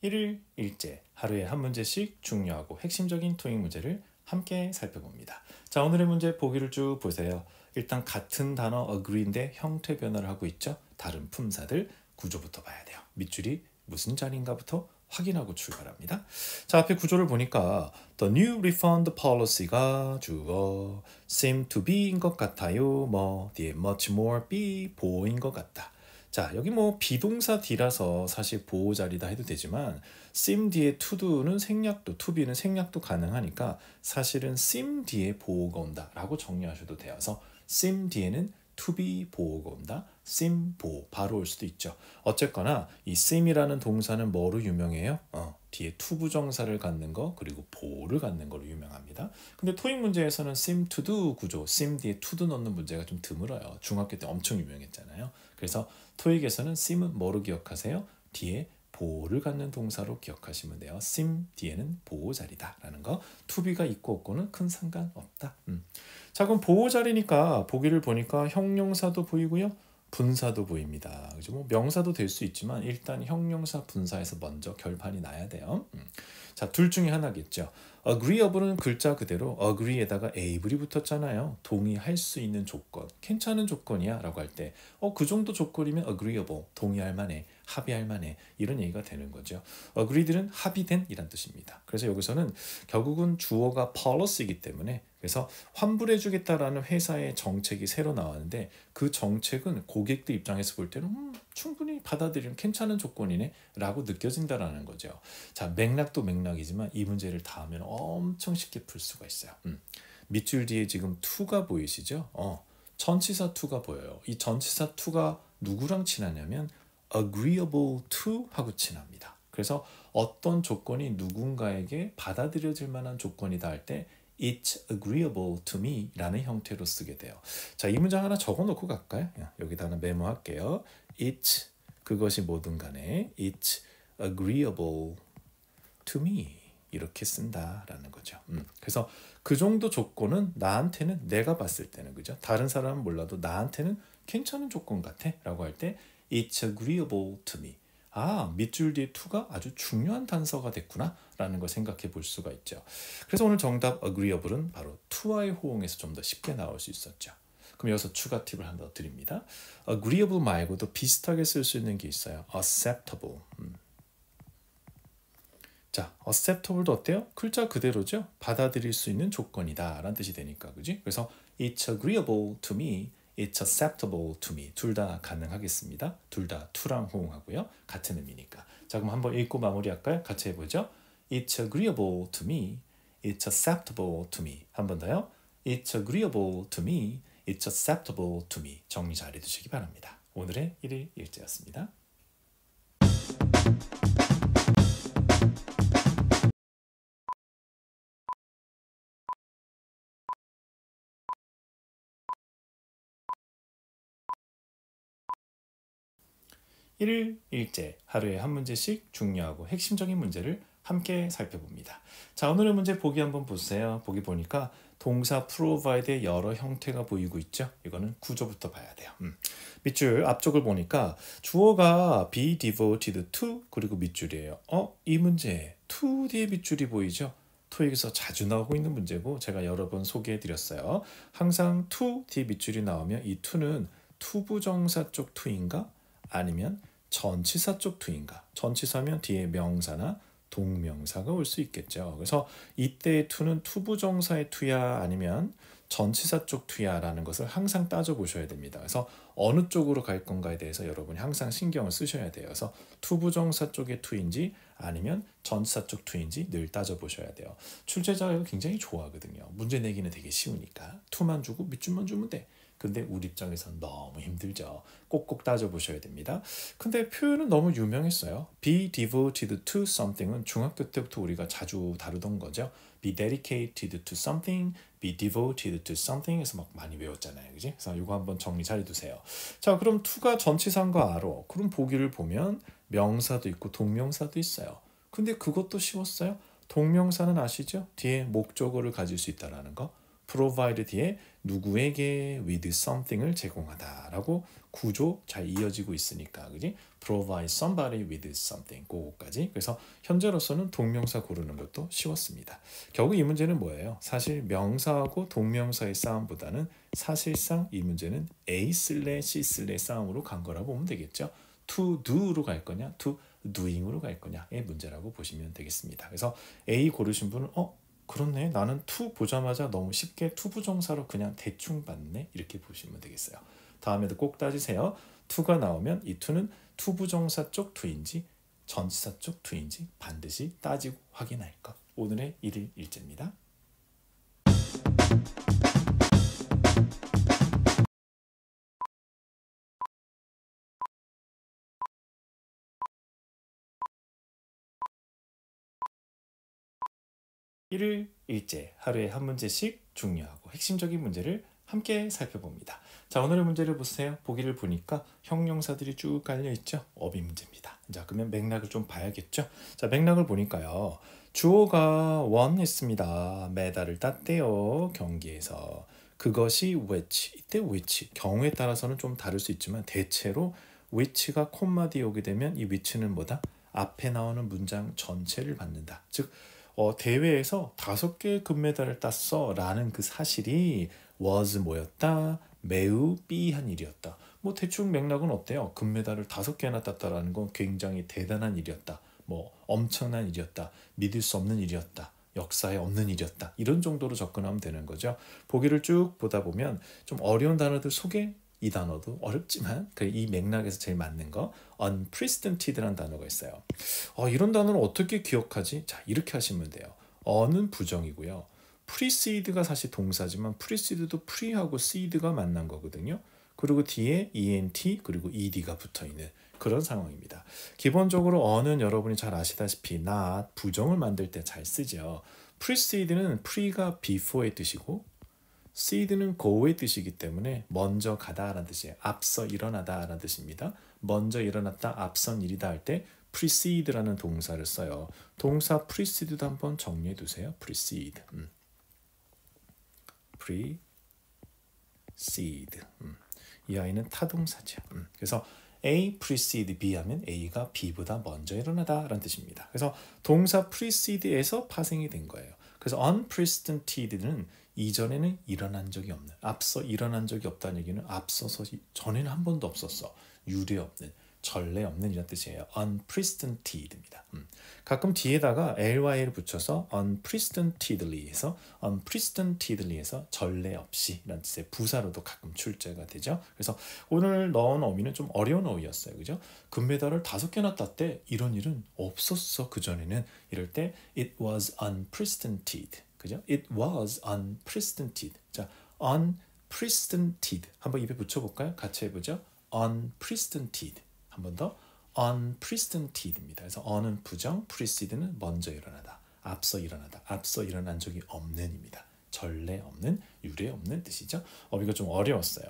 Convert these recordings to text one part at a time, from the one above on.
1일 1제 하루에 한 문제씩 중요하고 핵심적인 토익 문제를 함께 살펴봅니다. 자, 오늘의 문제 보기를 쭉 보세요. 일단 같은 단어 agree인데 형태 변화를 하고 있죠. 다른 품사들 구조부터 봐야 돼요. 밑줄이 무슨 자리인가부터 확인하고 출발합니다. 자, 앞에 구조를 보니까 The new refund policy가 주어 seem to be인 것 같아요. 뭐 뒤에 much more be 보호인 것 같다. 자, 여기 뭐 비동사 D라서 사실 보호 자리다 해도 되지만 seem 뒤에 to do는 생략도, to be는 생략도 가능하니까 사실은 seem 뒤에 보호가 온다 라고 정리하셔도 되어서 seem 뒤에는 to be 보호가 온다. seem 보호 바로 올 수도 있죠. 어쨌거나 이 seem이라는 동사는 뭐로 유명해요? 뒤에 to 부정사를 갖는 거 그리고 보호를 갖는 거로 유명합니다. 근데 토익 문제에서는 seem to do 구조, seem 뒤에 to do 넣는 문제가 좀 드물어요. 중학교 때 엄청 유명했잖아요. 그래서 토익에서는 seem은 뭐로 기억하세요? 뒤에 보호를 갖는 동사로 기억하시면 돼요. seem 뒤에는 보호 자리다라는 거. to be가 있고 없고는 큰 상관없다. 자, 그럼 보호 자리니까 보기를 보니까 형용사도 보이고요. 분사도 보입니다. 그죠? 뭐 명사도 될 수 있지만 일단 형용사 분사에서 먼저 결판이 나야 돼요. 자, 둘 중에 하나겠죠. agreeable은 글자 그대로 agree에다가 able이 붙었잖아요. 동의할 수 있는 조건, 괜찮은 조건이야 라고 할 때 그 정도 조건이면 agreeable, 동의할 만해, 합의할 만해 이런 얘기가 되는 거죠. agreed는 합의된 이란 뜻입니다. 그래서 여기서는 결국은 주어가 policy이기 때문에 그래서 환불해주겠다라는 회사의 정책이 새로 나왔는데 그 정책은 고객들 입장에서 볼 때는 충분히 받아들이면 괜찮은 조건이네 라고 느껴진다라는 거죠. 자, 맥락도 맥락이지만 이 문제를 다 하면 엄청 쉽게 풀 수가 있어요. 밑줄 뒤에 지금 to가 보이시죠? 전치사 to가 보여요. 이 전치사 to가 누구랑 친하냐면 agreeable to 하고 친합니다. 그래서 어떤 조건이 누군가에게 받아들여질 만한 조건이다 할 때 It's agreeable to me 라는 형태로 쓰게 돼요. 자, 이 문장 하나 적어놓고 갈까요? 여기다 하나 메모할게요. It's 그것이 뭐든 간에 It's agreeable to me 이렇게 쓴다라는 거죠. 그래서 그 정도 조건은 나한테는 내가 봤을 때는 그죠? 다른 사람은 몰라도 나한테는 괜찮은 조건 같아 라고 할 때 It's agreeable to me. 밑줄 뒤에 to가 아주 중요한 단서가 됐구나 라는 걸 생각해 볼 수가 있죠. 그래서 오늘 정답 agreeable은 바로 to와의 호응에서 좀 더 쉽게 나올 수 있었죠. 그럼 여기서 추가 팁을 하나 더 드립니다. agreeable 말고도 비슷하게 쓸 수 있는 게 있어요. acceptable. 자, acceptable도 어때요? 글자 그대로죠. 받아들일 수 있는 조건이다 라는 뜻이 되니까 그지? 그래서 it's agreeable to me, it's acceptable to me 둘 다 가능하겠습니다. 둘 다 to랑 호응하고요. 같은 의미니까. 자, 그럼 한번 읽고 마무리할까요? 같이 해보죠. It's agreeable to me, it's acceptable to me. 한 번 더요. It's agreeable to me, it's acceptable to me. 정리 잘 해두시기 바랍니다. 오늘의 1일 1제였습니다. 일일 일제 하루에 한 문제씩 중요하고 핵심적인 문제를 함께 살펴봅니다. 자, 오늘의 문제 보기 한번 보세요. 보기 보니까 동사 provide의 여러 형태가 보이고 있죠. 이거는 구조부터 봐야 돼요. 밑줄 앞쪽을 보니까 주어가 be devoted to 그리고 밑줄이에요. 이 문제 to 뒤에 밑줄이 보이죠. 토익에서 자주 나오고 있는 문제고 제가 여러 번 소개해드렸어요. 항상 to 뒤에 밑줄이 나오면 이 to는 투부정사 쪽 to인가 아니면 전치사 쪽 to인가. 전치사면 뒤에 명사나 동명사가 올 수 있겠죠. 그래서 이때의 to는 투부정사의 to야 아니면 전치사 쪽 to야 라는 것을 항상 따져보셔야 됩니다. 그래서 어느 쪽으로 갈 건가에 대해서 여러분이 항상 신경을 쓰셔야 돼요. 그래서 투부정사 쪽의 to인지 아니면 전치사 쪽 to인지 늘 따져보셔야 돼요. 출제자가 이거 굉장히 좋아하거든요. 문제 내기는 되게 쉬우니까 to만 주고 밑줄만 주면 돼. 근데 우리 입장에서는 너무 힘들죠. 꼭꼭 따져보셔야 됩니다. 근데 표현은 너무 유명했어요. Be devoted to something은 중학교 때부터 우리가 자주 다루던 거죠. Be dedicated to something, be devoted to something 해서 막 많이 외웠잖아요. 그지? 그래서 이거 한번 정리 잘 해두세요. 자, 그럼 to가 전치사인 거 알아. 그럼 보기를 보면 명사도 있고 동명사도 있어요. 근데 그것도 쉬웠어요. 동명사는 아시죠? 뒤에 목적어를 가질 수 있다는 거. provide 뒤에 누구에게 with something을 제공하다라고 구조 잘 이어지고 있으니까, 그지? provide somebody with something, 그거까지. 그래서 현재로서는 동명사 고르는 것도 쉬웠습니다. 결국 이 문제는 뭐예요? 사실 명사하고 동명사의 싸움보다는 사실상 이 문제는 A/C/ 싸움으로 간 거라고 보면 되겠죠. to do로 갈 거냐, to doing으로 갈 거냐의 문제라고 보시면 되겠습니다. 그래서 A 고르신 분은 그렇네, 나는 to 보자마자 너무 쉽게 to 부정사로 그냥 대충 봤네, 이렇게 보시면 되겠어요. 다음에도 꼭 따지세요. to가 나오면 이 to는 to 부정사 쪽 to인지 전치사 쪽 to인지 반드시 따지고 확인할 것. 오늘의 1일 1제입니다. 일일 일제, 하루에 한 문제씩 중요하고 핵심적인 문제를 함께 살펴봅니다. 자, 오늘의 문제를 보세요. 보기를 보니까 형용사들이 쭉 깔려 있죠. 어휘 문제입니다. 자, 그러면 맥락을 좀 봐야겠죠. 자, 맥락을 보니까요. 주어가 원했습니다. 메달을 땄대요. 경기에서. 그것이 which. 이때 which. 경우에 따라서는 좀 다를 수 있지만 대체로 which가 콤마 뒤에 오게 되면 이 which는 뭐다? 앞에 나오는 문장 전체를 받는다. 즉 대회에서 5개의 금메달을 땄어 라는 그 사실이 was 뭐였다? 매우 삐한 일이었다. 뭐 대충 맥락은 어때요? 금메달을 5개나 땄다라는 건 굉장히 대단한 일이었다. 뭐 엄청난 일이었다. 믿을 수 없는 일이었다. 역사에 없는 일이었다. 이런 정도로 접근하면 되는 거죠. 보기를 쭉 보다 보면 좀 어려운 단어들 속에 이 단어도 어렵지만 이 맥락에서 제일 맞는 거 unprecedented라는 단어가 있어요. 이런 단어를 어떻게 기억하지? 자, 이렇게 하시면 돼요. 어는 부정이고요. precede가 사실 동사지만 precede도 pre하고 seed가 만난 거거든요. 그리고 뒤에 ent 그리고 ed가 붙어있는 그런 상황입니다. 기본적으로 어는 여러분이 잘 아시다시피 not 부정을 만들 때 잘 쓰죠. precede는 pre가 before의 뜻이고 seed는 go의 뜻이기 때문에 먼저 가다라는 뜻이에요. 앞서 일어나다라는 뜻입니다. 먼저 일어났다, 앞선 일이다 할 때 precede라는 동사를 써요. 동사 precede도 한번 정리해 두세요. precede. precede. 이 아이는 타동사죠. 그래서 A precede B 하면 A가 B보다 먼저 일어나다라는 뜻입니다. 그래서 동사 precede에서 파생이 된 거예요. 그래서 unprecedented는 이전에는 일어난 적이 없는, 앞서 일어난 적이 없다는 얘기는 앞서서 전에는 한 번도 없었어. 유례 없는, 전례 없는 이란 뜻이에요. unprecedented입니다. 가끔 뒤에다가 ly를 붙여서 unprecedentedly에서 전례 없이 이란 뜻의 부사로도 가끔 출제가 되죠. 그래서 오늘 넣은 어휘는 좀 어려운 어휘였어요. 그죠? 금메달을 5개나 땄대. 이런 일은 없었어. 그전에는. 이럴 때 it was unprecedented. 그죠? It was unprecedented. 자, unprecedented. 한번 입에 붙여볼까요? 같이 해보죠. unprecedented. 한 번 더. unprecedented입니다. 그래서 on은 부정, precede는 먼저 일어나다, 앞서 일어나다, 앞서 일어난 적이 없는입니다. 전례 없는, 유례 없는 뜻이죠. 어휘가 좀 어려웠어요.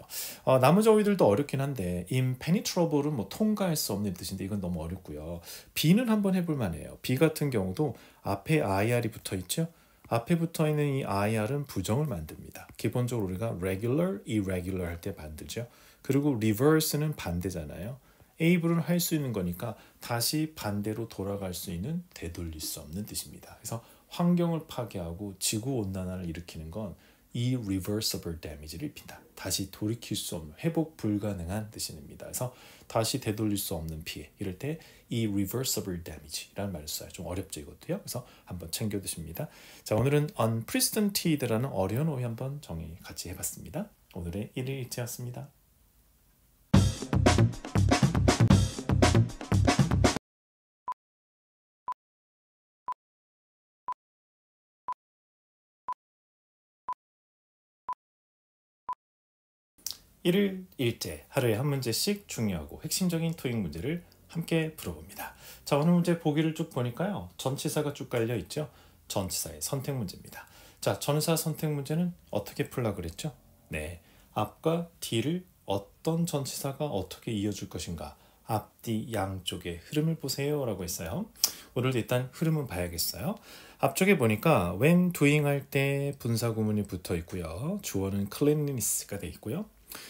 나머지 어휘들도 어렵긴 한데 impenetrable은 뭐 통과할 수 없는 뜻인데 이건 너무 어렵고요. B는 한번 해볼 만해요. B 같은 경우도 앞에 IR이 붙어 있죠. 앞에 붙어 있는 이 IR은 부정을 만듭니다. 기본적으로 우리가 regular, irregular 할 때 만들죠. 그리고 reverse는 반대잖아요. able은 할 수 있는 거니까 다시 반대로 돌아갈 수 있는, 되돌릴 수 없는 뜻입니다. 그래서 환경을 파괴하고 지구온난화를 일으키는 건 irreversible damage를 입힌다. 다시 돌이킬 수 없는, 회복 불가능한 뜻입니다. 그래서 다시 되돌릴 수 없는 피해, 이럴 때 irreversible damage라는 말을 써요. 좀 어렵죠 이것도요. 그래서 한번 챙겨 두십니다. 자, 오늘은 unprecedented라는 어려운 어휘 한번 정의 같이 해봤습니다. 오늘의 1일 일지였습니다. 일일 일제, 하루에 한 문제씩 중요하고 핵심적인 토익 문제를 함께 풀어봅니다. 자, 오늘 문제 보기를 쭉 보니까요. 전치사가 쭉 깔려 있죠. 전치사의 선택 문제입니다. 자, 전치사 선택 문제는 어떻게 풀라 그랬죠? 네, 앞과 뒤를 어떤 전치사가 어떻게 이어줄 것인가, 앞뒤 양쪽의 흐름을 보세요 라고 했어요. 오늘도 일단 흐름은 봐야겠어요. 앞쪽에 보니까 when doing 할 때 분사 구문이 붙어 있고요. 주어는 cleanliness가 돼 있고요.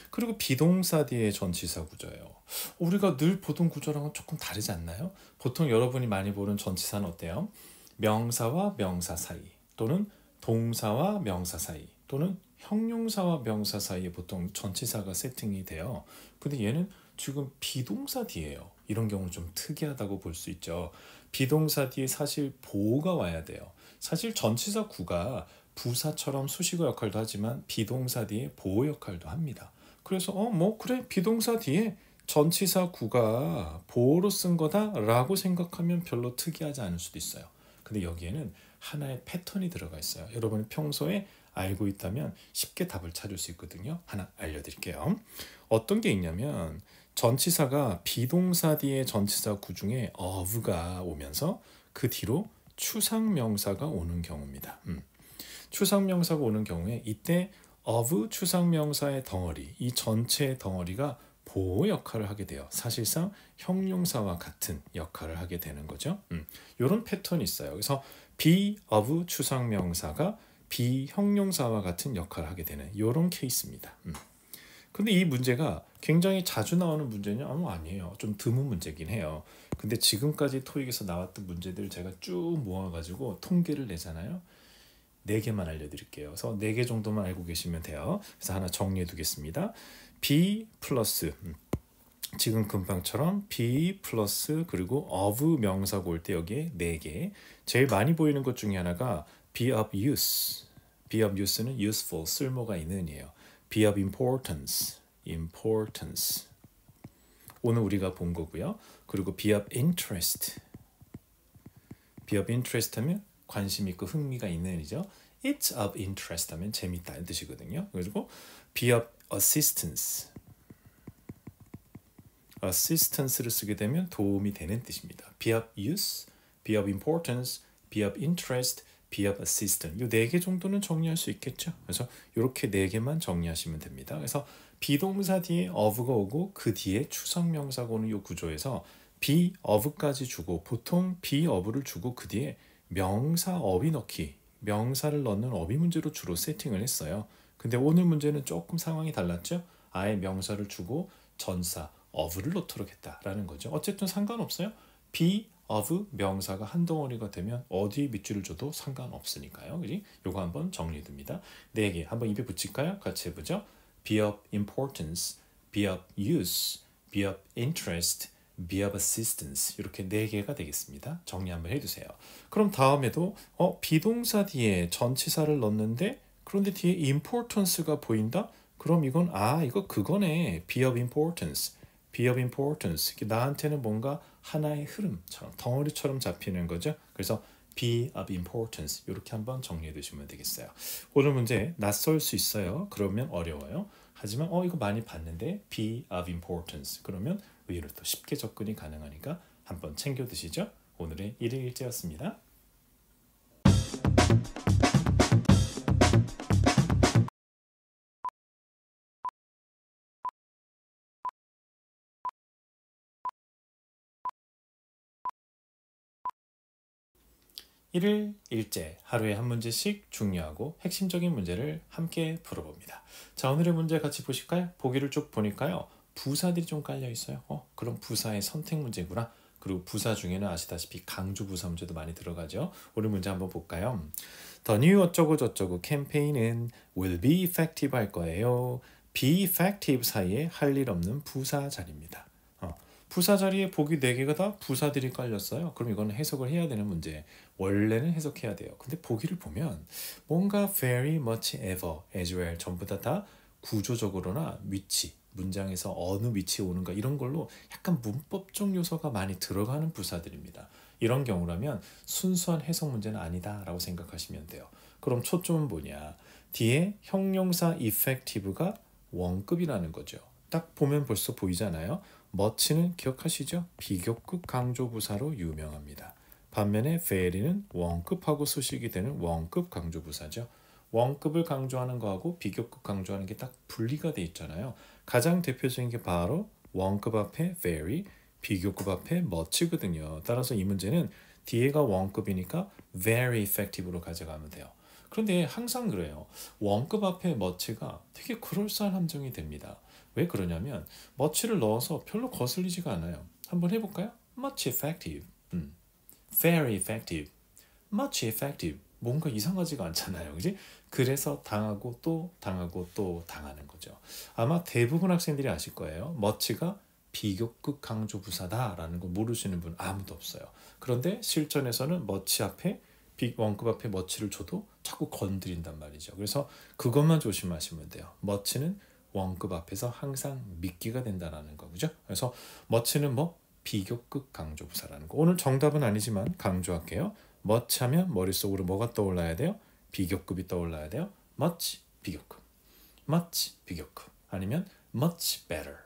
그리고 비동사 뒤에 전치사 구조예요. 우리가 늘 보던 구조랑은 조금 다르지 않나요? 보통 여러분이 많이 보는 전치사는 어때요? 명사와 명사 사이 또는 동사와 명사 사이 또는 형용사와 명사 사이에 보통 전치사가 세팅이 돼요. 근데 얘는 지금 비동사 뒤에요. 이런 경우는 좀 특이하다고 볼 수 있죠. 비동사 뒤에 사실 보호가 와야 돼요. 사실 전치사 구가 부사처럼 수식어 역할도 하지만 비동사 뒤에 보호 역할도 합니다. 그래서 그래 비동사 뒤에 전치사 구가 보호로 쓴 거다라고 생각하면 별로 특이하지 않을 수도 있어요. 근데 여기에는 하나의 패턴이 들어가 있어요. 여러분이 평소에 알고 있다면 쉽게 답을 찾을 수 있거든요. 하나 알려드릴게요. 어떤 게 있냐면 전치사가 비동사 뒤에 전치사 구 중에 of가 오면서 그 뒤로 추상명사가 오는 경우입니다. 추상명사가 오는 경우에 이때 of 추상명사의 덩어리, 이 전체 덩어리가 보호 역할을 하게 돼요. 사실상 형용사와 같은 역할을 하게 되는 거죠. 이런 패턴이 있어요. 그래서 be of 추상명사가 비형용사와 같은 역할을 하게 되는 이런 케이스입니다. 근데 이 문제가 굉장히 자주 나오는 문제냐? 아니에요. 좀 드문 문제긴 해요. 근데 지금까지 토익에서 나왔던 문제들 제가 쭉 모아가지고 통계를 내잖아요. 4개만 알려드릴게요. 그래서 4개 정도만 알고 계시면 돼요. 그래서 하나 정리해 두겠습니다. be 플러스 지금 금방처럼 be 플러스 그리고 of 명사가 올 때 여기에 4개. 제일 많이 보이는 것 중에 하나가 be of use. be of use는 useful, 쓸모가 있는이에요. be of importance, importance. 오늘 우리가 본 거고요. 그리고 be of interest. be of interest 하면 관심 있고 흥미가 있는이죠. it's of interest 하면 재밌다 이 뜻이거든요. 그리고 be of assistance. assistance를 쓰게 되면 도움이 되는 뜻입니다. be of use, be of importance, be of interest, be of assistance. 이 4개 정도는 정리할 수 있겠죠. 그래서 이렇게 4개만 정리하시면 됩니다. 그래서 비동사 뒤에 of가 오고 그 뒤에 추상명사가 오는 이 구조에서 be of까지 주고 보통 be of를 주고 그 뒤에 명사 어휘 넣기, 명사를 넣는 어휘 문제로 주로 세팅을 했어요. 근데 오늘 문제는 조금 상황이 달랐죠. 아예 명사를 주고 전사 of를 넣도록 했다라는 거죠. 어쨌든 상관없어요. be of 명사가 한 덩어리가 되면 어디에 밑줄을 줘도 상관없으니까요. 그지? 요거 한번 정리해 둡니다. 4개 한번 입에 붙일까요? 같이 해보죠. be of importance, be of use, be of interest, be of assistance. 이렇게 4개가 되겠습니다. 정리 한번 해두세요. 그럼 다음에도 비동사 뒤에 전치사를 넣는데 그런데 뒤에 importance가 보인다? 그럼 이건 이거 그거네. be of importance. be of importance. 나한테는 뭔가 하나의 흐름처럼 덩어리처럼 잡히는 거죠. 그래서 be of importance 이렇게 한번 정리해 두시면 되겠어요. 오늘 문제 낯설 수 있어요. 그러면 어려워요. 하지만 이거 많이 봤는데 be of importance 그러면 의외로 또 쉽게 접근이 가능하니까 한번 챙겨 드시죠. 오늘의 1일 일제였습니다. 일일 일제 하루에 한 문제씩 중요하고 핵심적인 문제를 함께 풀어봅니다. 자, 오늘의 문제 같이 보실까요? 보기를 쭉 보니까요. 부사들이 좀 깔려 있어요. 그럼 부사의 선택 문제구나. 그리고 부사 중에는 아시다시피 강조 부사 문제도 많이 들어가죠. 오늘 문제 한번 볼까요? The new 어쩌고 저쩌고 캠페인은 will be effective 할 거예요. be effective 사이에 할 일 없는 부사 자리입니다. 부사 자리에 보기 4개가 다 부사들이 깔렸어요. 그럼 이거는 해석을 해야 되는 문제. 원래는 해석해야 돼요. 근데 보기를 보면 뭔가 very much ever, as well 전부 다 구조적으로나 위치, 문장에서 어느 위치에 오는가 이런 걸로 약간 문법적 요소가 많이 들어가는 부사들입니다. 이런 경우라면 순수한 해석 문제는 아니다라고 생각하시면 돼요. 그럼 초점은 뭐냐? 뒤에 형용사 effective가 원급이라는 거죠. 딱 보면 벌써 보이잖아요. much는 기억하시죠? 비교급 강조부사로 유명합니다. 반면에 fairy는 원급하고 수식이 되는 원급 강조부사죠. 원급을 강조하는 거하고 비교급 강조하는 게 딱 분리가 돼 있잖아요. 가장 대표적인 게 바로 원급 앞에 very, 비교급 앞에 much거든요. 따라서 이 문제는 뒤에가 원급이니까 very effective로 가져가면 돼요. 그런데 항상 그래요. 원급 앞에 much가 되게 그럴싸한 함정이 됩니다. 왜 그러냐면 much를 넣어서 별로 거슬리지가 않아요. 한번 해볼까요? much effective, very effective, much effective. 뭔가 이상하지가 않잖아요. 그지? 그래서 당하고 또 당하고 또 당하는 거죠. 아마 대부분 학생들이 아실 거예요. much가 비교급 강조 부사다라는 거 모르시는 분 아무도 없어요. 그런데 실전에서는 much 앞에 원급 앞에 much를 줘도 자꾸 건드린단 말이죠. 그래서 그것만 조심하시면 돼요. much는 원급 앞에서 항상 미끼가 된다라는 거, 그죠? 그래서 much는 뭐 비교급 강조 부사라는 거. 오늘 정답은 아니지만 강조할게요. much 하면 머릿속으로 뭐가 떠올라야 돼요? 비교급이 떠올라야 돼요. much 비교급, much 비교급, 아니면 much better,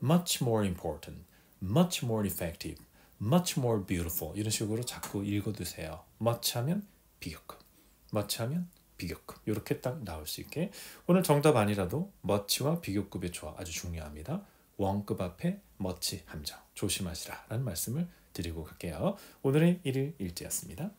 much more important, much more effective, much more beautiful 이런 식으로 자꾸 읽어두세요. much 하면 비교급, much 하면 비교급 이렇게 딱 나올 수 있게. 오늘 정답 아니라도 much와 비교급의 조화 아주 중요합니다. 원급 앞에 much 함정 조심하시라라는 말씀을 드리고 갈게요. 오늘의 1일 일지였습니다.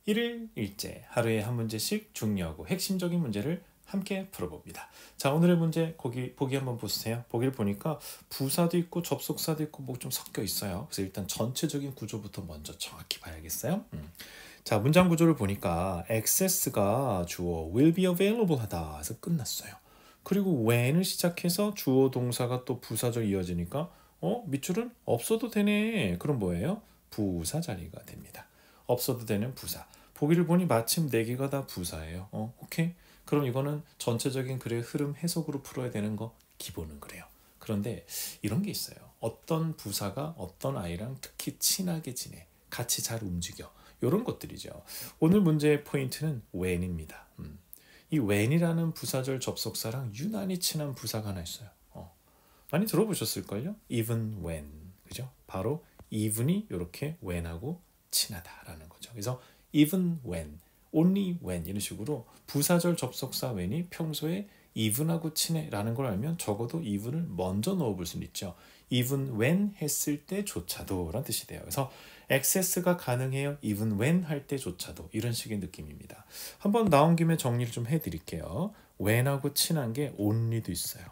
일일 일제 하루에 한 문제씩 중요하고 핵심적인 문제를 함께 풀어봅니다. 자, 오늘의 문제 보기 한번 보세요. 보기를 보니까 부사도 있고 접속사도 있고 뭐 좀 섞여 있어요. 그래서 일단 전체적인 구조부터 먼저 정확히 봐야겠어요. 자, 문장 구조를 보니까 access가 주어 will be available 하다 해서 끝났어요. 그리고 when을 시작해서 주어 동사가 또 부사절 이어지니까 밑줄은 없어도 되네. 그럼 뭐예요? 부사 자리가 됩니다. 없어도 되는 부사. 보기를 보니 마침 4개가 다 부사예요. 오케이. 그럼 이거는 전체적인 글의 흐름 해석으로 풀어야 되는 거 기본은 그래요. 그런데 이런 게 있어요. 어떤 부사가 어떤 아이랑 특히 친하게 지내. 같이 잘 움직여. 이런 것들이죠. 오늘 문제의 포인트는 when입니다. 이 when이라는 부사절 접속사랑 유난히 친한 부사가 하나 있어요. 많이 들어보셨을걸요? even when. 그죠? 바로 even이 이렇게 when하고 친하다라는 거죠. 그래서 even when, only when 이런 식으로 부사절 접속사 when이 평소에 even하고 친해라는 걸 알면 적어도 even을 먼저 넣어볼 수는 있죠. even when 했을 때조차도 라는 뜻이 돼요. 그래서 access가 가능해요. even when 할 때조차도 이런 식의 느낌입니다. 한번 나온 김에 정리를 좀 해드릴게요. when하고 친한 게 only도 있어요.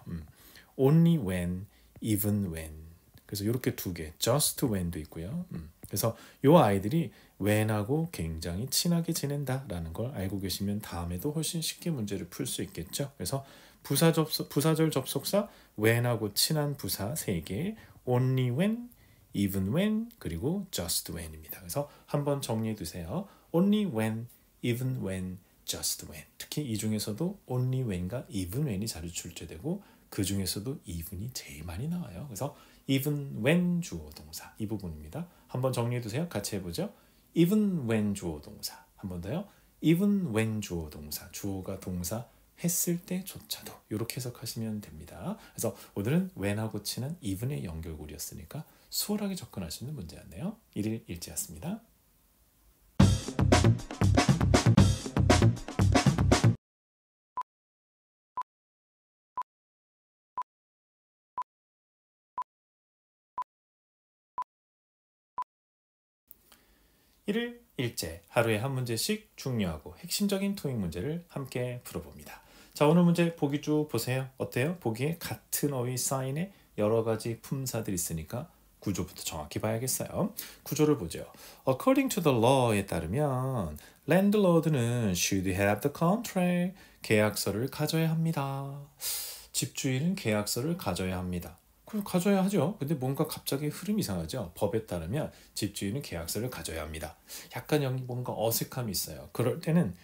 only when, even when. 그래서 이렇게 2개, just when도 있고요. 그래서 이 아이들이 when하고 굉장히 친하게 지낸다라는 걸 알고 계시면 다음에도 훨씬 쉽게 문제를 풀 수 있겠죠. 그래서 부사절 접속사 when하고 친한 부사 3개, only when, even when, 그리고 just when입니다. 그래서 한번 정리해 두세요. only when, even when, just when. 특히 이 중에서도 only when과 even when이 자주 출제되고 그 중에서도 even이 제일 많이 나와요. 그래서 even when 주어 동사 이 부분입니다. 한번 정리해 두세요. 같이 해보죠. even when 주어 동사. 한 번 더요. even when 주어 동사. 주어가 동사 했을 때조차도 이렇게 해석하시면 됩니다. 그래서 오늘은 when하고 친한 even의 연결고리였으니까 수월하게 접근할 수 있는 문제였네요. 1일 일지였습니다. 일일 일제 하루에 한 문제씩 중요하고 핵심적인 토익 문제를 함께 풀어봅니다. 자, 오늘 문제 보기 쭉 보세요. 어때요? 보기에 같은 어휘 사인에 여러 가지 품사들이 있으니까 구조부터 정확히 봐야겠어요. 구조를 보죠. According to the law에 따르면 landlord는 should have the contract. 계약서를 가져야 합니다. 집주인은 계약서를 가져야 합니다. 그럼 가져야 하죠. 근데 뭔가 갑자기 흐름이 이상하죠. 법에 따르면 집주인은 계약서를 가져야 합니다. 약간 여기 뭔가 어색함이 있어요. 그럴 때는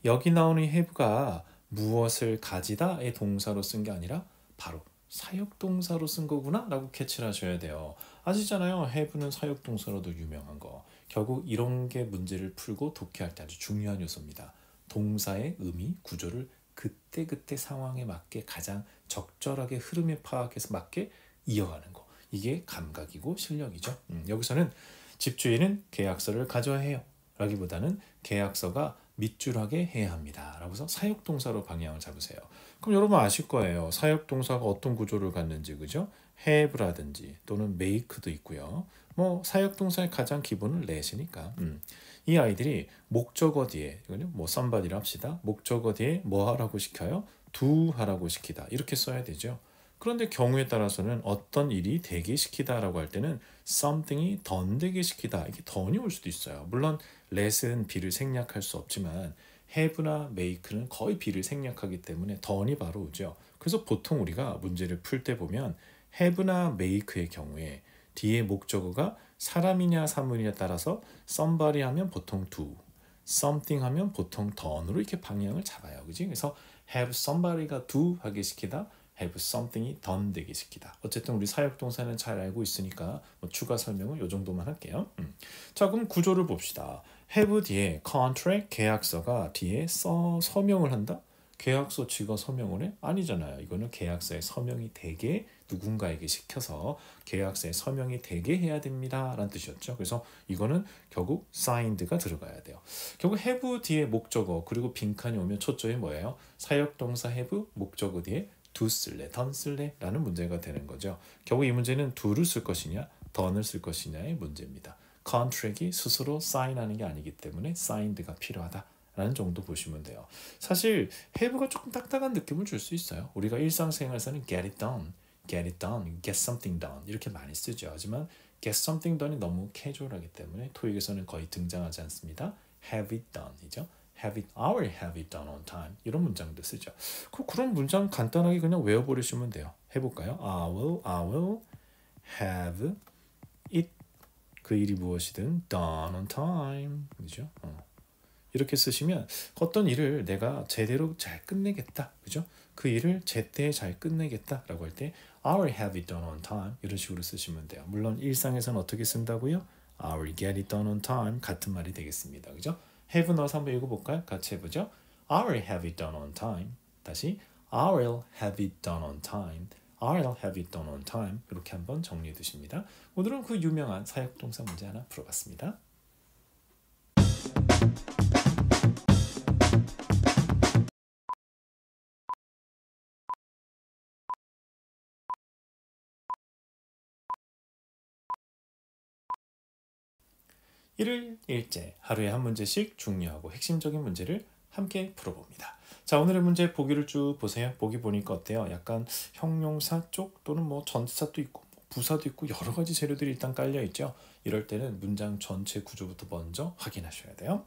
여기 나오는 have가 무엇을 가지다의 동사로 쓴 게 아니라 바로 사역동사로 쓴 거구나 라고 캐치를 하셔야 돼요. 아시잖아요. have는 사역동사로도 유명한 거. 결국 이런 게 문제를 풀고 독해할 때 아주 중요한 요소입니다. 동사의 의미, 구조를 그때그때 상황에 맞게 가장 적절하게 흐름에 파악해서 맞게 이어가는 거. 이게 감각이고 실력이죠. 여기서는 집주인은 계약서를 가져야 해요. 라기보다는 계약서가 밑줄하게 해야 합니다. 라고서 사역동사로 방향을 잡으세요. 그럼 여러분 아실 거예요. 사역동사가 어떤 구조를 갖는지, 그죠? have라든지 또는 make도 있고요. 뭐 사역동사의 가장 기본은 let이니까. 이 아이들이 목적어 뒤에, 이거는 뭐 somebody를 합시다. 목적어 뒤에 뭐 하라고 시켜요? do 하라고 시키다. 이렇게 써야 되죠. 그런데 경우에 따라서는 어떤 일이 되게 시키다라고 할 때는 something이 done 되게 시키다. 이게 done이 올 수도 있어요. 물론 let은 be를 생략할 수 없지만 have나 make는 거의 be를 생략하기 때문에 done이 바로 오죠. 그래서 보통 우리가 문제를 풀 때 보면 have나 make의 경우에 뒤에 목적어가 사람이냐 사물이냐에 따라서 somebody 하면 보통 do, something 하면 보통 done으로 이렇게 방향을 잡아요. 그지? 그래서 have somebody가 do 하게 시키다, have something이 done 되게 시키다. 어쨌든 우리 사역동사는 잘 알고 있으니까 뭐 추가 설명은 이 정도만 할게요. 자, 그럼 구조를 봅시다. have 뒤에 contract 계약서가 뒤에 서명을 한다? 계약서 지가 서명을 해? 아니잖아요. 이거는 계약서에 서명이 되게 누군가에게 시켜서 계약서에 서명이 되게 해야 됩니다 라는 뜻이었죠. 그래서 이거는 결국 signed가 들어가야 돼요. 결국 have 뒤에 목적어 그리고 빈칸이 오면 초점이 뭐예요? 사역동사 have 목적어 뒤에 do 쓸래, done 쓸래 라는 문제가 되는 거죠. 결국 이 문제는 do를 쓸 것이냐 done을 쓸 것이냐의 문제입니다. contract이 스스로 sign하는 게 아니기 때문에 signed가 필요하다 라는 정도 보시면 돼요. 사실 have가 조금 딱딱한 느낌을 줄 수 있어요. 우리가 일상생활에서는 get it done, get something done 이렇게 많이 쓰죠. 하지만 get something done이 너무 캐주얼하기 때문에 토익에서는 거의 등장하지 않습니다. have it done이죠. I will have it done on time 이런 문장도 쓰죠. 그런 문장 간단하게 그냥 외워버리시면 돼요. 해볼까요? I will have it 그 일이 무엇이든 done on time 그죠? 이렇게 쓰시면 어떤 일을 내가 제대로 잘 끝내겠다. 그죠? 그 일을 제때 잘 끝내겠다라고 할 때 I will have it done on time 이런 식으로 쓰시면 돼요. 물론 일상에서는 어떻게 쓴다고요? I will get it done on time 같은 말이 되겠습니다. 그죠? have 넣어서 한번 읽어볼까요? 같이 해보죠. I will have it done on time. 다시 I will have it done on time. I'll have it done on time. 이렇게 한번 정리해 두십니다. 오늘은 그 유명한 사역동사 문제 하나 풀어봤습니다. 일을 일제 하루에 한 문제씩 중요하고 핵심적인 문제를 함께 풀어봅니다. 자, 오늘의 문제 보기를 쭉 보세요. 보기 보니까 어때요? 약간 형용사 쪽 또는 뭐 전치사도 있고 부사도 있고 여러 가지 재료들이 일단 깔려 있죠. 이럴 때는 문장 전체 구조부터 먼저 확인하셔야 돼요.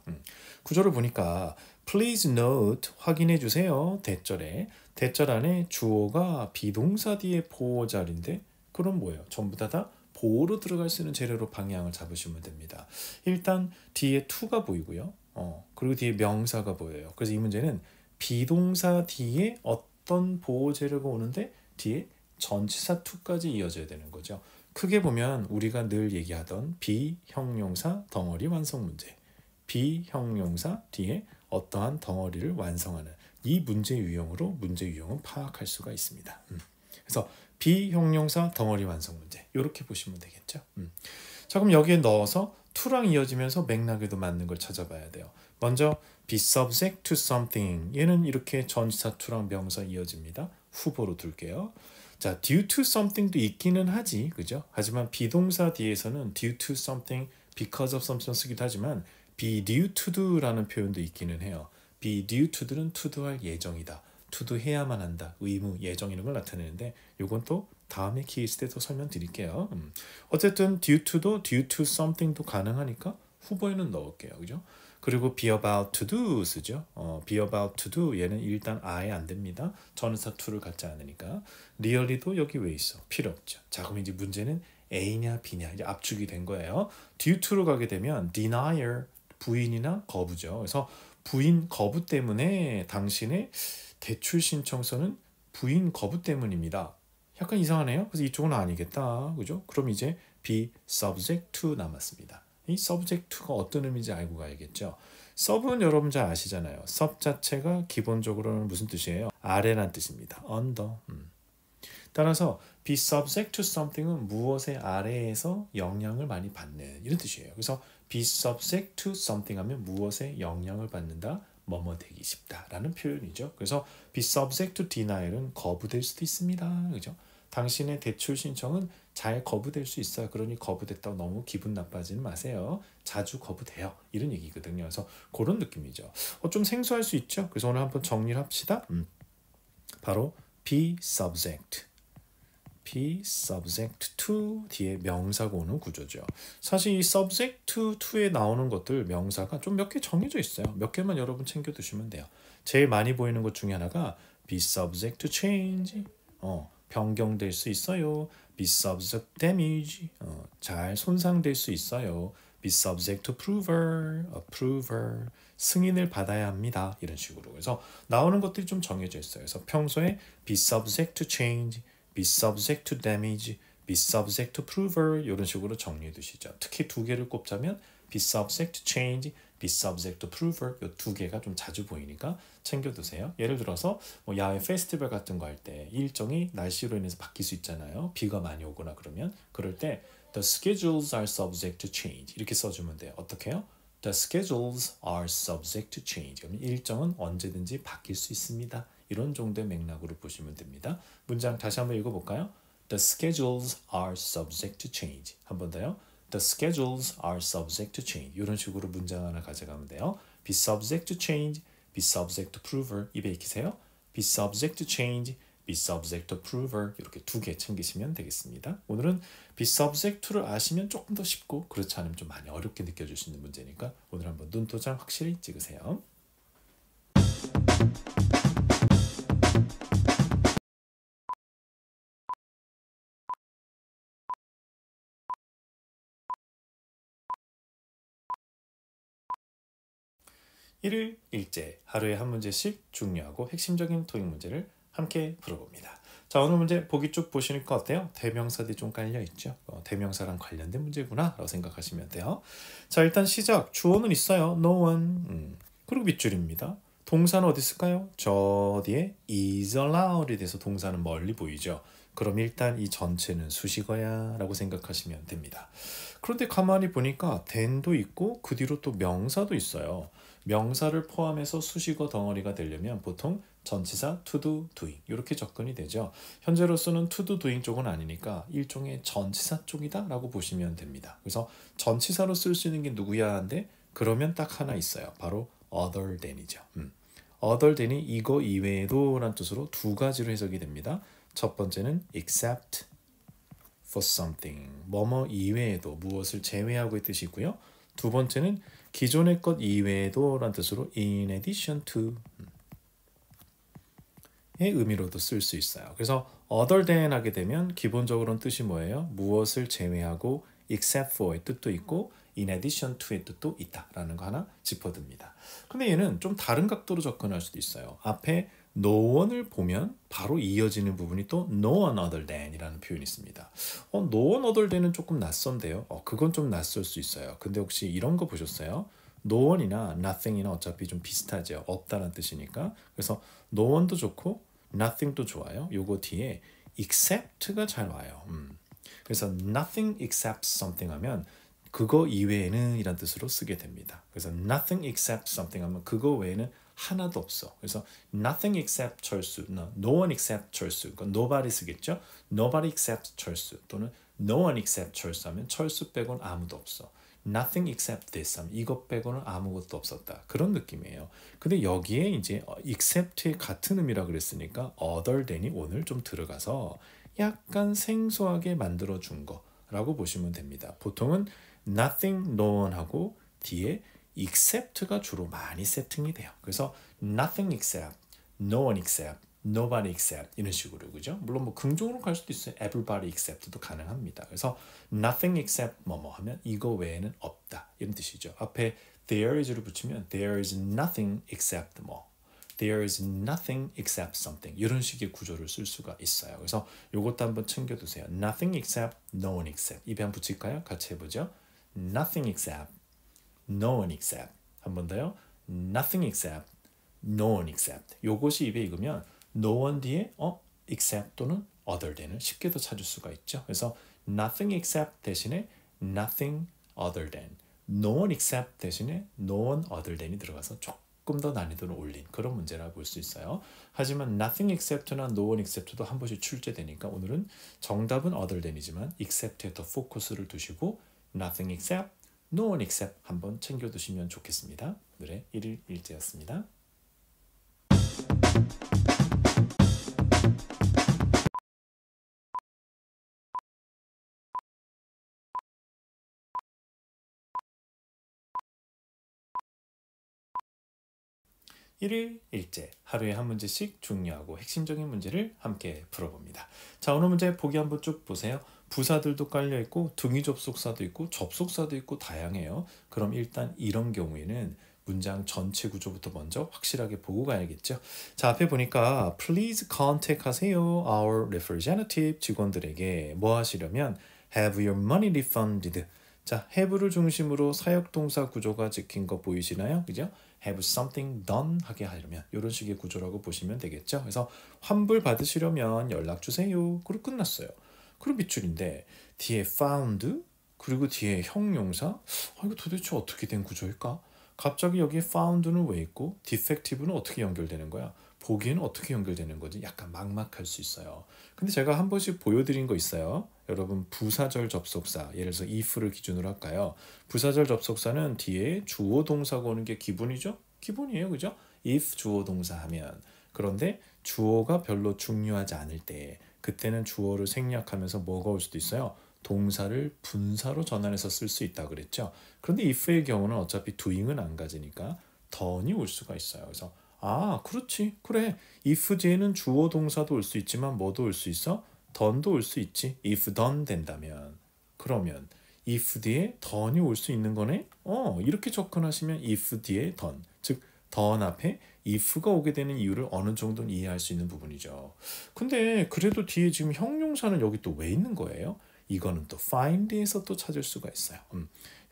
구조를 보니까 please note 확인해 주세요. 대절 안에 주어가 비동사 뒤에 보호자리인데 그럼 뭐예요? 전부 다 보호로 들어갈 수 있는 재료로 방향을 잡으시면 됩니다. 일단 뒤에 to가 보이고요. 그리고 뒤에 명사가 보여요. 그래서 이 문제는 비동사 뒤에 어떤 보호 재료가 오는데 뒤에 전치사 to까지 이어져야 되는 거죠. 크게 보면 우리가 늘 얘기하던 비형용사 덩어리 완성 문제. 비형용사 뒤에 어떠한 덩어리를 완성하는 이 문제 유형으로 문제 유형은 파악할 수가 있습니다. 그래서 비형용사 덩어리 완성 문제 이렇게 보시면 되겠죠. 자, 그럼 여기에 넣어서 to랑 이어지면서 맥락에도 맞는 걸 찾아봐야 돼요. 먼저 be subject to something 얘는 이렇게 전치사 to랑 명사 이어집니다. 후보로 둘게요. 자, due to something도 있기는 하지, 그죠? 하지만 비동사 뒤에서는 due to something, because of something 쓰기도 하지만 be due to do라는 표현도 있기는 해요. be due to도는 to do 할 예정이다. to do 해야만 한다. 의무, 예정 이런 걸 나타내는데 이건 또 다음에 키 있을 때 또 설명드릴게요. 어쨌든 due to도 due to something도 가능하니까 후보에는 넣을게요. 그죠? 그리고 be about to do 쓰죠. be about to do 얘는 일단 아예 안 됩니다. 전치사 to를 갖지 않으니까. really도 여기 왜 있어? 필요 없죠. 자, 그럼 이제 문제는 A냐 B냐 이제 압축이 된 거예요. due to로 가게 되면 denier 부인이나 거부죠. 그래서 부인 거부 때문에 당신의 대출 신청서는 부인 거부 때문입니다. 약간 이상하네요. 그래서 이쪽은 아니겠다. 그죠? 그럼 이제 be subject to 남았습니다. 이 subject to가 어떤 의미인지 알고 가야겠죠. sub은 여러분 잘 아시잖아요. sub 자체가 기본적으로는 무슨 뜻이에요? 아래란 뜻입니다. under. 따라서 be subject to something은 무엇의 아래에서 영향을 많이 받는 이런 뜻이에요. 그래서 be subject to something 하면 무엇에 영향을 받는다, 뭐뭐 되기 쉽다라는 표현이죠. 그래서 be subject to denial은 거부될 수도 있습니다. 그죠? 당신의 대출 신청은 잘 거부될 수 있어요. 그러니 거부됐다고 너무 기분 나빠지는 마세요. 자주 거부돼요. 이런 얘기거든요. 그래서 그런 느낌이죠. 좀 생소할 수 있죠. 그래서 오늘 한번 정리를 합시다. 바로 be subject. be subject to 뒤에 명사가 오는 구조죠. 사실 이 subject to에 나오는 것들 명사가 좀 몇 개 정해져 있어요. 몇 개만 여러분 챙겨두시면 돼요. 제일 많이 보이는 것 중에 하나가 be subject to change. 변경될 수 있어요. be subject to damage. 잘 손상될 수 있어요. be subject to approval. 승인을 받아야 합니다. 이런 식으로. 그래서 나오는 것들이 좀 정해져 있어요. 그래서 평소에 be subject to change, be subject to damage, be subject to approval 이런 식으로 정리해 두시죠. 특히 두 개를 꼽자면 be subject to change, be subject to approval 이 두 개가 좀 자주 보이니까 챙겨두세요. 예를 들어서 뭐 야외 페스티벌 같은 거 할 때 일정이 날씨로 인해서 바뀔 수 있잖아요. 비가 많이 오거나 그러면 그럴 때 the schedules are subject to change 이렇게 써주면 돼요. 어떻게 해요? The schedules are subject to change. 그럼 일정은 언제든지 바뀔 수 있습니다. 이런 정도의 맥락으로 보시면 됩니다. 문장 다시 한번 읽어볼까요? The schedules are subject to change. 한 번 더요. The schedules are subject to change. 이런 식으로 문장 하나 가져가면 돼요. Be subject to change, be subject to approval. 입에 익히세요. Be subject to change, be subject to approval. 이렇게 두 개 챙기시면 되겠습니다. 오늘은 be subject to를 아시면 조금 더 쉽고 그렇지 않으면 좀 많이 어렵게 느껴질 수 있는 문제니까 오늘 한번 눈도장 확실히 찍으세요. 일일 일제 하루에 한 문제씩 중요하고 핵심적인 토익 문제를 함께 풀어봅니다. 자, 오늘 문제 보기 쭉 보시니까 어때요? 대명사들이 좀 깔려있죠? 대명사랑 관련된 문제구나 라고 생각하시면 돼요. 자, 일단 시작. 주어는 있어요. No one. 그리고 밑줄입니다. 동사는 어디 있을까요? 저 뒤에 is allowed에 대해서 동사는 멀리 보이죠? 그럼 일단 이 전체는 수식어야 라고 생각하시면 됩니다. 그런데 가만히 보니까 then도 있고 그 뒤로 또 명사도 있어요. 명사를 포함해서 수식어 덩어리가 되려면 보통 전치사 to do, doing 이렇게 접근이 되죠. 현재로서는 to do, doing 쪽은 아니니까 일종의 전치사 쪽이다 라고 보시면 됩니다. 그래서 전치사로 쓸 수 있는 게 누구야 한데 그러면 딱 하나 있어요. 바로 other than이죠. other than이 이거 이외에도 라는 뜻으로 두 가지로 해석이 됩니다. 첫 번째는 except for something 뭐뭐 이외에도 무엇을 제외하고의 뜻이 있고요. 두 번째는 기존의 것 이외에도 라는 뜻으로 in addition to 의 의미로도 쓸 수 있어요. 그래서 other than 하게 되면 기본적으로는 뜻이 뭐예요? 무엇을 제외하고 except for의 뜻도 있고 in addition to의 뜻도 있다라는 거 하나 짚어둡니다. 근데 얘는 좀 다른 각도로 접근할 수도 있어요. 앞에 no one을 보면 바로 이어지는 부분이 또 no one other than 이라는 표현이 있습니다. no one other than은 조금 낯선데요. 그건 좀 낯설 수 있어요. 근데 혹시 이런 거 보셨어요? no one이나 nothing이나 어차피 좀 비슷하죠. 없다는 뜻이니까. 그래서 no one도 좋고 nothing도 좋아요. 요거 뒤에 except가 잘 와요. 그래서 nothing except something 하면 그거 이외에는 이란 뜻으로 쓰게 됩니다. 그래서 nothing except something 하면 그거 외에는 하나도 없어. 그래서 nothing except 철수, no one except 철수, 그러니까 nobody 쓰겠죠. nobody except 철수 또는 no one except 철수 하면 철수 빼고는 아무도 없어. nothing except this 하면 이것 빼고는 아무것도 없었다. 그런 느낌이에요. 근데 여기에 이제 except의 같은 의미라 그랬으니까 other than이 오늘 좀 들어가서 약간 생소하게 만들어 준 거라고 보시면 됩니다. 보통은 nothing, no one 하고 뒤에 except가 주로 많이 세팅이 돼요. 그래서 nothing except, no one except, nobody except 이런 식으로 그죠? 물론 뭐 긍정으로 갈 수도 있어요. everybody except도 가능합니다. 그래서 nothing except 뭐뭐 하면 이거 외에는 없다 이런 뜻이죠. 앞에 there is를 붙이면 there is nothing except 뭐 there is nothing except something 이런 식의 구조를 쓸 수가 있어요. 그래서 이것도 한번 챙겨두세요. nothing except, no one except 입에 한번 붙일까요? 같이 해보죠. nothing except, no one except 한 번 더요. nothing except, no one except 요것이 입에 익으면 no one 뒤에 except 또는 other than을 쉽게도 찾을 수가 있죠. 그래서 nothing except 대신에 nothing other than, no one except 대신에 no one other than이 들어가서 조금 더 난이도를 올린 그런 문제라 볼 수 있어요. 하지만 nothing except나 no one except도 한 번씩 출제되니까 오늘은 정답은 other than이지만 except에 더 포커스를 두시고 nothing except, no one except 한번 챙겨두시면 좋겠습니다. 오늘의 1일 일제였습니다. 일일 일제 하루에 한 문제씩 중요하고 핵심적인 문제를 함께 풀어봅니다. 자, 오늘 문제 보기 한번 쭉 보세요. 부사들도 깔려있고 등위 접속사도 있고 접속사도 있고 다양해요. 그럼 일단 이런 경우에는 문장 전체 구조부터 먼저 확실하게 보고 가야겠죠. 자, 앞에 보니까 Please contact 하세요. Our representative 직원들에게 뭐 하시려면 Have your money refunded. 자, have를 중심으로 사역동사 구조가 찍힌 거 보이시나요? 그죠? have something done 하게 하려면 이런 식의 구조라고 보시면 되겠죠. 그래서 환불 받으시려면 연락 주세요. 그리고 끝났어요. 그럼 밑줄인데 뒤에 found 그리고 뒤에 형용사 이거 도대체 어떻게 된 구조일까? 갑자기 여기에 found는 왜 있고 defective는 어떻게 연결되는 거야? 보기에는 어떻게 연결되는 거지? 약간 막막할 수 있어요. 근데 제가 한 번씩 보여드린 거 있어요. 여러분 부사절 접속사 예를 들어서 if를 기준으로 할까요? 부사절 접속사는 뒤에 주어 동사가 오는 게 기본이죠? 기본이에요. 그죠? if 주어 동사 하면 그런데 주어가 별로 중요하지 않을 때 그때는 주어를 생략하면서 뭐가 올 수도 있어요? 동사를 분사로 전환해서 쓸 수 있다 그랬죠? 그런데 if의 경우는 어차피 doing은 안 가지니까 done이 올 수가 있어요. 그래서 그렇지. 그래. if 뒤에는 주어 동사도 올 수 있지만 뭐도 올 수 있어? done도 올 수 있지. if done 된다면. 그러면 if 뒤에 done이 올 수 있는 거네? 이렇게 접근하시면 if 뒤에 done. 즉 done 앞에 if가 오게 되는 이유를 어느 정도는 이해할 수 있는 부분이죠. 근데 그래도 뒤에 지금 형용사는 여기 또 왜 있는 거예요? 이거는 또 find에서 또 찾을 수가 있어요.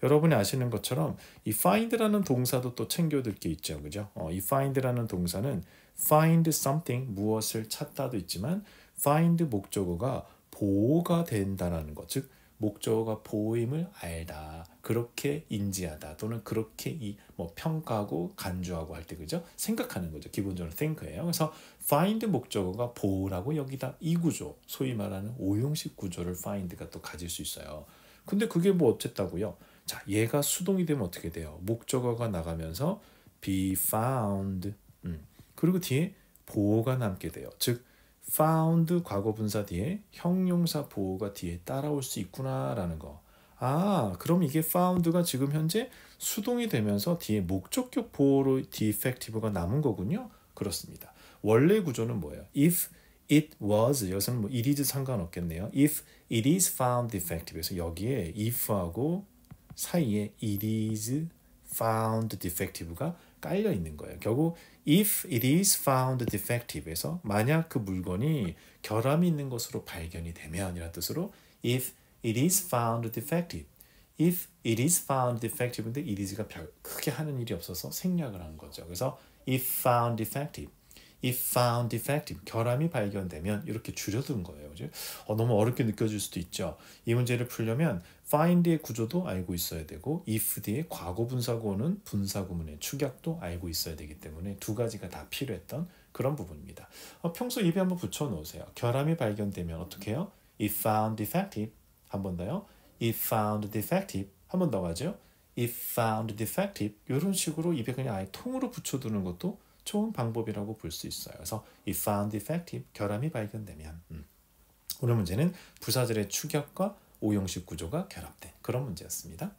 여러분이 아시는 것처럼 이 find라는 동사도 또 챙겨둘 게 있죠. 그죠? 이 find라는 동사는 find something, 무엇을 찾다도 있지만 find 목적어가 보호가 된다라는 것. 즉 목적어가 보호임을 알다. 그렇게 인지하다. 또는 그렇게 평가하고 간주하고 할 때 그죠? 생각하는 거죠. 기본적으로 think예요. 그래서 find 목적어가 보호라고 여기다 이 구조, 소위 말하는 오형식 구조를 find가 또 가질 수 있어요. 근데 그게 뭐 어쨌다고요? 자, 얘가 수동이 되면 어떻게 돼요? 목적어가 나가면서 be found. 그리고 뒤에 보호가 남게 돼요. 즉 found 과거분사 뒤에 형용사 보호가 뒤에 따라올 수 있구나라는 거. 그럼 이게 found가 지금 현재 수동이 되면서 뒤에 목적격 보호로 defective가 남은 거군요. 그렇습니다. 원래 구조는 뭐예요? If it was, 여기서는 뭐 it is 상관없겠네요. If it is found defective. 그래서 여기에 if하고 사이에 it is found defective가 깔려 있는 거예요. 결국 if it is found defective에서 만약 그 물건이 결함이 있는 것으로 발견이 되면 이라는 뜻으로 if it is found defective. if it is found defective인데 it is가 별 크게 하는 일이 없어서 생략을 한 거죠. 그래서 if found defective. if found defective, 결함이 발견되면 이렇게 줄여둔 거예요. 그죠? 너무 어렵게 느껴질 수도 있죠. 이 문제를 풀려면 find의 구조도 알고 있어야 되고 if 뒤에 과거분사가 오는 분사구문의 축약도 알고 있어야 되기 때문에 두 가지가 다 필요했던 그런 부분입니다. 평소 입에 한번 붙여놓으세요. 결함이 발견되면 어떻게 해요? if found defective. 한 번 더요. if found defective. 한 번 더 가죠. if found defective. 이런 식으로 입에 그냥 아예 통으로 붙여두는 것도 좋은 방법이라고 볼 수 있어요. 그래서 if found defective, 결함이 발견되면 오늘 문제는 부사절의 축약과 오형식 구조가 결합된 그런 문제였습니다.